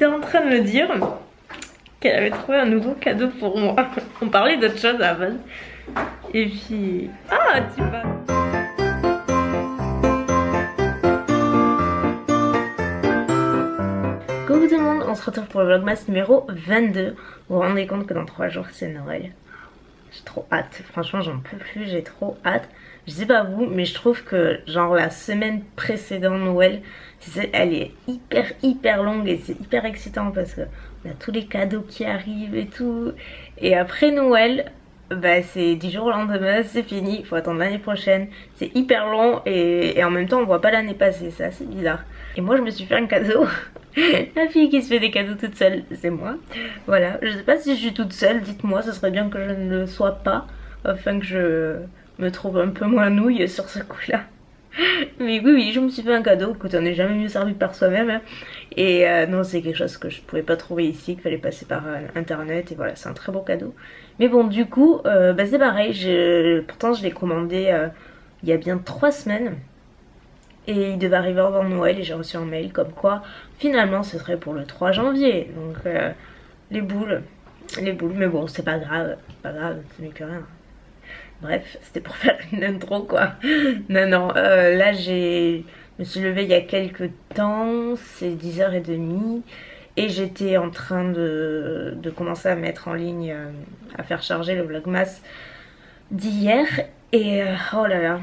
était en train de me dire qu'elle avait trouvé un nouveau cadeau pour moi. On parlait d'autre chose à la base. Et puis... Ah, tu vas... Coucou tout le monde, on se retrouve pour le vlogmas numéro 22. Vous vous rendez compte que dans 3 jours c'est Noël. J'ai trop hâte, franchement j'en peux plus, j'ai trop hâte. Je sais pas vous, mais je trouve que genre la semaine précédant Noël, elle est hyper longue et c'est hyper excitant parce que on a tous les cadeaux qui arrivent et tout. Et après Noël, bah c'est 10 jours au lendemain, c'est fini, il faut attendre l'année prochaine. C'est hyper long et en même temps on voit pas l'année passer, c'est assez bizarre. Et moi je me suis fait un cadeau. La fille qui se fait des cadeaux toute seule, c'est moi. Voilà, je sais pas si je suis toute seule, dites-moi, ce serait bien que je ne le sois pas, afin que je me trouve un peu moins nouille sur ce coup-là. Mais oui, je me suis fait un cadeau, écoute, on n'est jamais mieux servi par soi-même. Hein. Et non, c'est quelque chose que je pouvais pas trouver ici, qu'il fallait passer par internet, et voilà, c'est un très beau cadeau. Mais bon, du coup, bah, c'est pareil, pourtant je l'ai commandé il y a bien 3 semaines. Et il devait arriver avant Noël et j'ai reçu un mail comme quoi finalement ce serait pour le 3 janvier. Donc les boules, mais bon c'est pas grave, c'est mieux que rien. Bref, c'était pour faire une intro quoi. Non, là je me suis levée il y a quelques temps, c'est 10h30 et j'étais en train de commencer à mettre en ligne, à faire charger le vlogmas d'hier et oh là là.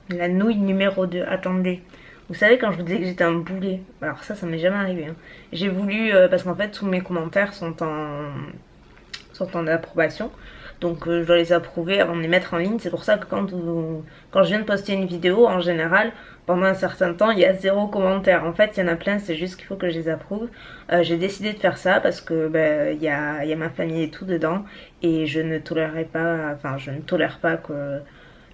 La nouille numéro 2, attendez. Vous savez quand je vous disais que j'étais un boulet, alors ça m'est jamais arrivé. Hein. J'ai voulu, parce qu'en fait tous mes commentaires sont en approbation. Donc je dois les approuver avant de les mettre en ligne. C'est pour ça que quand je viens de poster une vidéo, en général, pendant un certain temps, il y a 0 commentaire. En fait, il y en a plein, c'est juste qu'il faut que je les approuve. J'ai décidé de faire ça parce que il y a ma famille et tout dedans. Et je ne tolérerai pas, enfin je ne tolère pas que...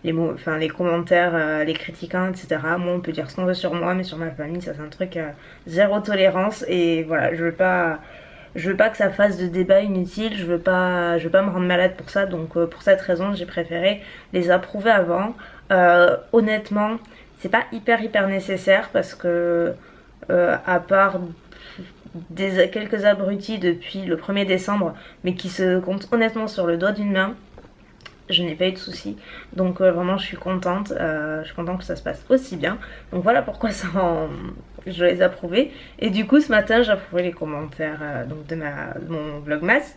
les commentaires, les critiquants, etc. Moi, on peut dire ce qu'on veut sur moi, mais sur ma famille, ça c'est un truc zéro tolérance. Et voilà, je veux pas que ça fasse de débat inutile. Je veux pas me rendre malade pour ça. Donc pour cette raison, j'ai préféré les approuver avant. Honnêtement, c'est pas hyper nécessaire parce que à part quelques abrutis depuis le 1er décembre, mais qui se comptent honnêtement sur le doigt d'une main. Je n'ai pas eu de soucis, donc vraiment je suis contente que ça se passe aussi bien. Donc voilà pourquoi je les ai approuvés. Et du coup ce matin j'ai approuvé les commentaires donc de mon vlogmas.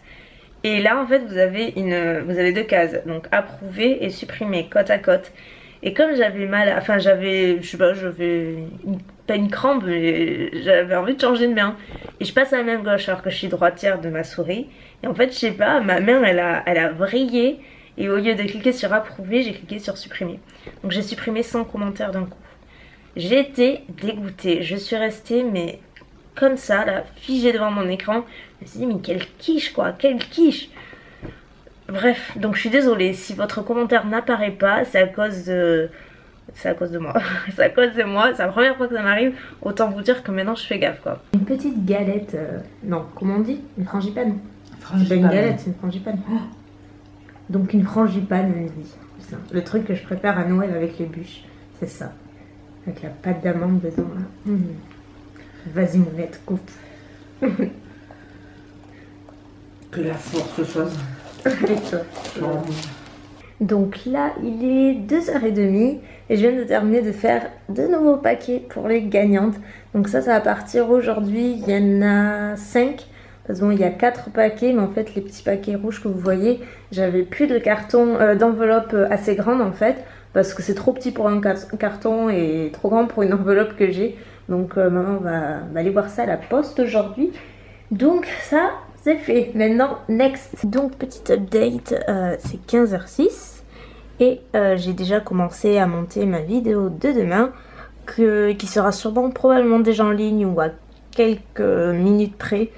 Et là en fait vous avez 2 cases, donc approuver et supprimer côte à côte. Et comme j'avais mal, enfin j'avais, je sais pas, pas une crampe, mais j'avais envie de changer de main. Et je passe à la main gauche alors que je suis droitière de ma souris. Et en fait je sais pas, ma main elle a vrillé. Et au lieu de cliquer sur approuver, j'ai cliqué sur supprimer. Donc j'ai supprimé 100 commentaires d'un coup. J'ai été dégoûtée. Je suis restée, mais comme ça, là, figée devant mon écran. Je me suis dit, mais quelle quiche quoi, quelle quiche. Bref, donc je suis désolée. Si votre commentaire n'apparaît pas, c'est à cause de... C'est à cause de moi. C'est à cause de moi. C'est la première fois que ça m'arrive. Autant vous dire que maintenant je fais gaffe quoi. Une petite galette... Non, comment on dit? Une frangipane. C'est pas une galette, c'est une frangipane. Oh. Donc une frangipane, on dit. Le truc que je prépare à Noël avec les bûches, c'est ça. Avec la pâte d'amande dedans là. Mmh. Vas-y mounette, coupe. Que la force soit. Avec toi. Donc là, il est 2h30 et je viens de terminer de faire de nouveaux paquets pour les gagnantes. Donc ça va partir aujourd'hui. Il y en a 5. Parce que bon, il y a 4 paquets, mais en fait les petits paquets rouges que vous voyez, j'avais plus de carton, d'enveloppe assez grande en fait, parce que c'est trop petit pour un carton et trop grand pour une enveloppe que j'ai. Donc maman va aller voir ça à la poste aujourd'hui. Donc ça c'est fait. Maintenant next. Donc petite update, c'est 15h06 et j'ai déjà commencé à monter ma vidéo de demain, qui sera sûrement probablement déjà en ligne ou à quelques minutes près.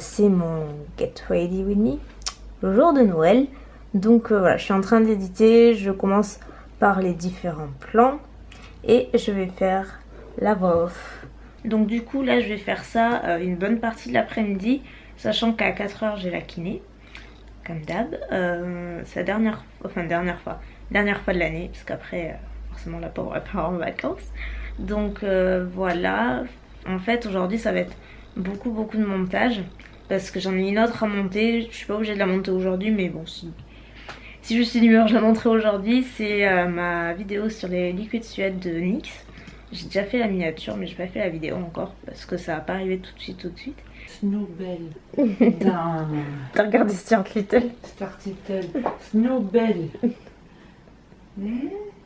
C'est mon Get Ready With Me, le jour de Noël. Donc voilà, je suis en train d'éditer, je commence par les différents plans et je vais faire la voix off. Donc du coup là je vais faire ça une bonne partie de l'après-midi, sachant qu'à 4h j'ai la kiné, comme d'hab. C'est la dernière fois de l'année, parce qu'après forcément la pauvre elle part en vacances. Donc voilà, en fait aujourd'hui ça va être beaucoup de montage parce que j'en ai une autre à monter. Je suis pas obligée de la monter aujourd'hui, mais bon, si je suis d'humeur, je la monterai aujourd'hui. C'est ma vidéo sur les liquides Suède de NYX. J'ai déjà fait la miniature, mais j'ai pas fait la vidéo encore parce que ça va pas arriver tout de suite. Snowbell. Dans T'as regardé Stuart Little? Stuart Little. Snowbell.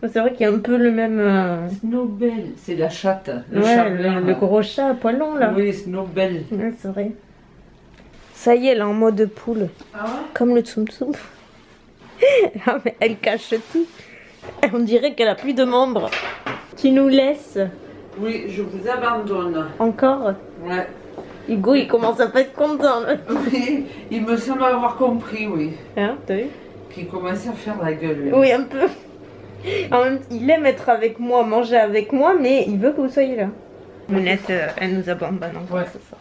C'est vrai qu'il y a un peu le même. Snowbell. C'est la chatte. Ouais, le gros chat à poil long là. Oui, Snowbell. Ouais, c'est vrai. Ça y est, elle est en mode poule. Ah ouais? Comme le Tsum Tsum. Ah, mais elle cache tout. On dirait qu'elle a plus de membres. Tu nous laisses? Oui, je vous abandonne. Encore? Ouais. Hugo, il commence à pas être content là. Oui, il me semble avoir compris, oui. Hein, t'as vu? Qu'il commençait à faire la gueule. Lui. Oui, un peu. En même temps, il aime être avec moi, manger avec moi, mais il veut que vous soyez là. Mounette, elle nous abandonne encore, Ouais. c'est ça.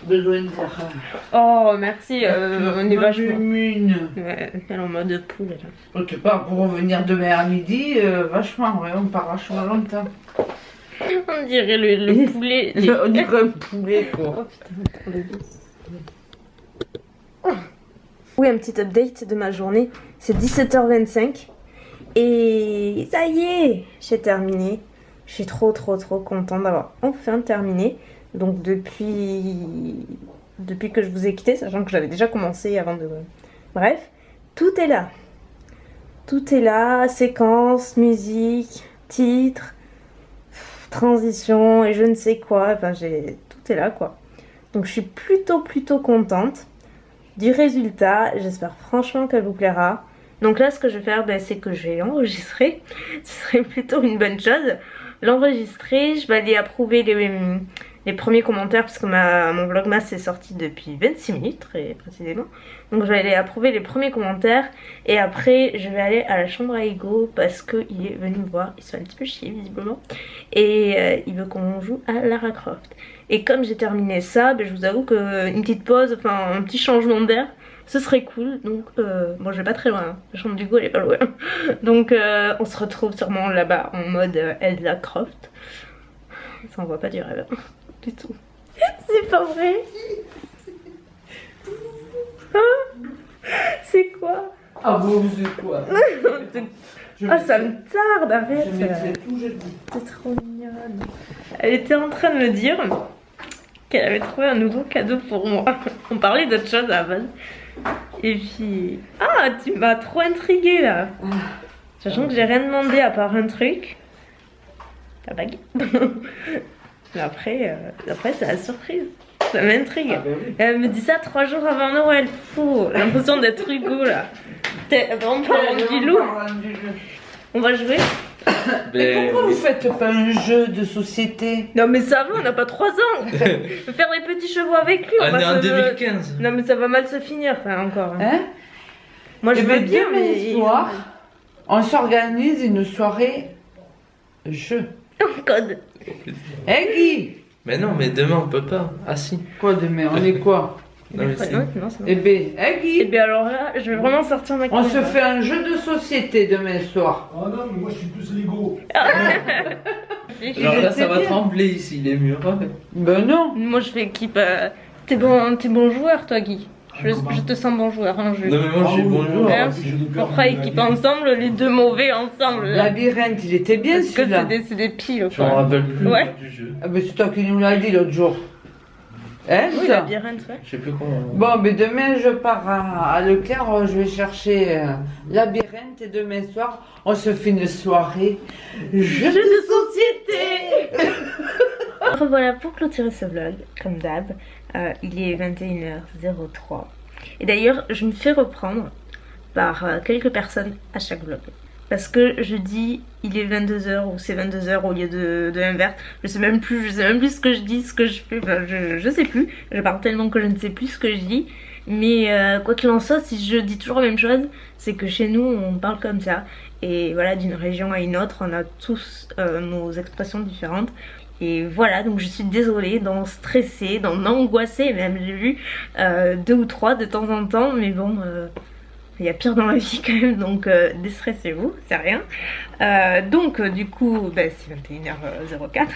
Besoin de dire. Oh, merci, on est vachement. Mune. Ouais, elle est en mode poule là. Autre part, pour revenir demain à midi, vachement, ouais, on part vachement longtemps. On dirait le poulet. On dirait un poulet, quoi. Oh putain, trop de Oui, un petit update de ma journée. C'est 17h25. Et ça y est, j'ai terminé. Je suis trop contente d'avoir enfin terminé. Donc depuis que je vous ai quitté, sachant que j'avais déjà commencé avant de... Bref, tout est là. Tout est là, séquence, musique, titre, transition et je ne sais quoi. Enfin, tout est là quoi. Donc je suis plutôt contente du résultat. J'espère franchement qu'elle vous plaira. Donc là, ce que je vais faire, c'est que je vais l'enregistrer. Ce serait plutôt une bonne chose. L'enregistrer, je vais aller approuver les premiers commentaires parce que mon vlogmas est sorti depuis 26 minutes très précisément. Donc je vais aller approuver les premiers commentaires et après je vais aller à la chambre à Hugo parce qu'il est venu me voir, il se fait un petit peu chier visiblement et il veut qu'on joue à Lara Croft. Et comme j'ai terminé ça, je vous avoue qu'une petite pause, enfin un petit changement d'air, ce serait cool. Donc bon, je vais pas très loin, hein. La chambre d'Hugo elle est pas loin. Donc on se retrouve sûrement là-bas en mode Elsa Croft. Ça envoie pas du rêve du tout. C'est pas vrai. C'est quoi? Ah bon, c'est quoi? Ah, ça me tarde, arrête. Je mettrai tout jeudi. C'est trop mignonne. Elle était en train de me dire qu'elle avait trouvé un nouveau cadeau pour moi. On parlait d'autre chose à la base. Et puis... Ah, tu m'as trop intriguée là. Sachant que j'ai rien demandé à part un truc. La bague. Mais après c'est la surprise. Ça m'intrigue. Ah, ben oui. Elle me dit ça 3 jours avant Noël. Fou, l'impression d'être Hugo là. En parlant du loup. On va jouer. Mais pourquoi vous faites pas un jeu de société? Non mais ça va, on n'a pas 3 ans. On peut faire des petits chevaux avec lui. On est en 2015. Non mais ça va mal se finir, enfin encore. Hein? Moi je Eh veux ben, bien, demain mais... soir, on s'organise une soirée jeu. Code. Hein, Guy? Mais non, mais demain on peut pas. Ah si. Quoi demain? On est quoi? Non, mais si. Non, c'est bon. Eh ben, hein, Et Guy? bien alors là, je vais vraiment sortir ma On caméra. se fait un jeu de société demain soir. Oh non, mais moi je suis plus Lego. Alors là, ça va bien. trembler ici, les murs. Ben non. Moi je fais équipe. T'es bon joueur toi Guy. Je te sens bon joueur en jeu. Non, mais moi je suis bonjour. Hein, on fera équipe ensemble, les deux mauvais ensemble. Là. Labyrinthe, il était bien Parce que celui-là. c'est des piles. Je m'en rappelle plus Ouais. du jeu. Ah ben c'est toi qui nous l'as dit l'autre jour. Hein, Oui, ça? labyrinthe, ouais. Je sais plus comment. Bon, mais demain je pars à Leclerc, je vais chercher Labyrinthe et demain soir on se fait une soirée jeu de société. Voilà pour clôturer ce vlog, comme d'hab. Il est 21h03. Et d'ailleurs, je me fais reprendre par quelques personnes à chaque vlog. Parce que je dis il est 22h ou c'est 22h au lieu de l'inverse. Je sais même plus ce que je dis, ce que je fais. Enfin, je sais plus. Je parle tellement que je ne sais plus ce que je dis. Mais quoi qu'il en soit, si je dis toujours la même chose, c'est que chez nous on parle comme ça. Et voilà, d'une région à une autre, on a tous nos expressions différentes. Et voilà, donc je suis désolée d'en stresser, d'en angoisser, même j'ai vu 2 ou 3 de temps en temps, mais bon, il y a pire dans la vie quand même, donc déstressez-vous, c'est rien. Donc du coup, c'est 21h04,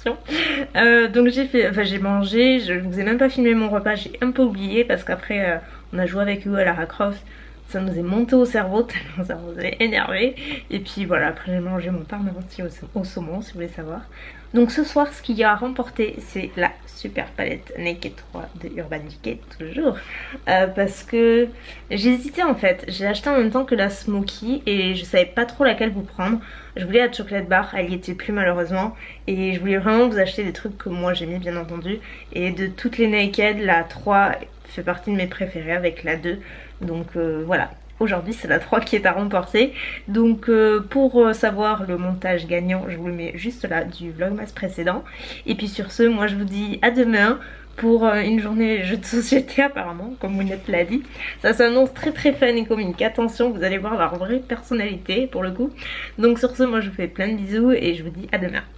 attention. Donc j'ai mangé, je vous ai même pas filmé mon repas, j'ai un peu oublié parce qu'après on a joué avec Hugo à Lara Croft. Ça nous est monté au cerveau tellement ça nous est énervé. Et puis voilà, après j'ai mangé mon parmentier au saumon si vous voulez savoir. Donc ce soir ce qu'il y a à remporter c'est la super palette Naked 3 de Urban Decay toujours. Parce que j'hésitais en fait, j'ai acheté en même temps que la Smoky et je savais pas trop laquelle vous prendre. Je voulais la chocolate bar, elle y était plus malheureusement. Et je voulais vraiment vous acheter des trucs que moi j'aimais bien entendu. Et de toutes les Naked, la 3 fait partie de mes préférés avec la 2. Donc voilà, aujourd'hui c'est la 3 qui est à remporter. Donc pour savoir le montage gagnant, je vous le mets juste là du vlogmas précédent. Et puis sur ce, moi je vous dis à demain pour une journée jeux de société apparemment, comme Mounette l'a dit. Ça s'annonce très très fun et comique. Attention, vous allez voir leur vraie personnalité pour le coup. Donc sur ce, moi je vous fais plein de bisous et je vous dis à demain.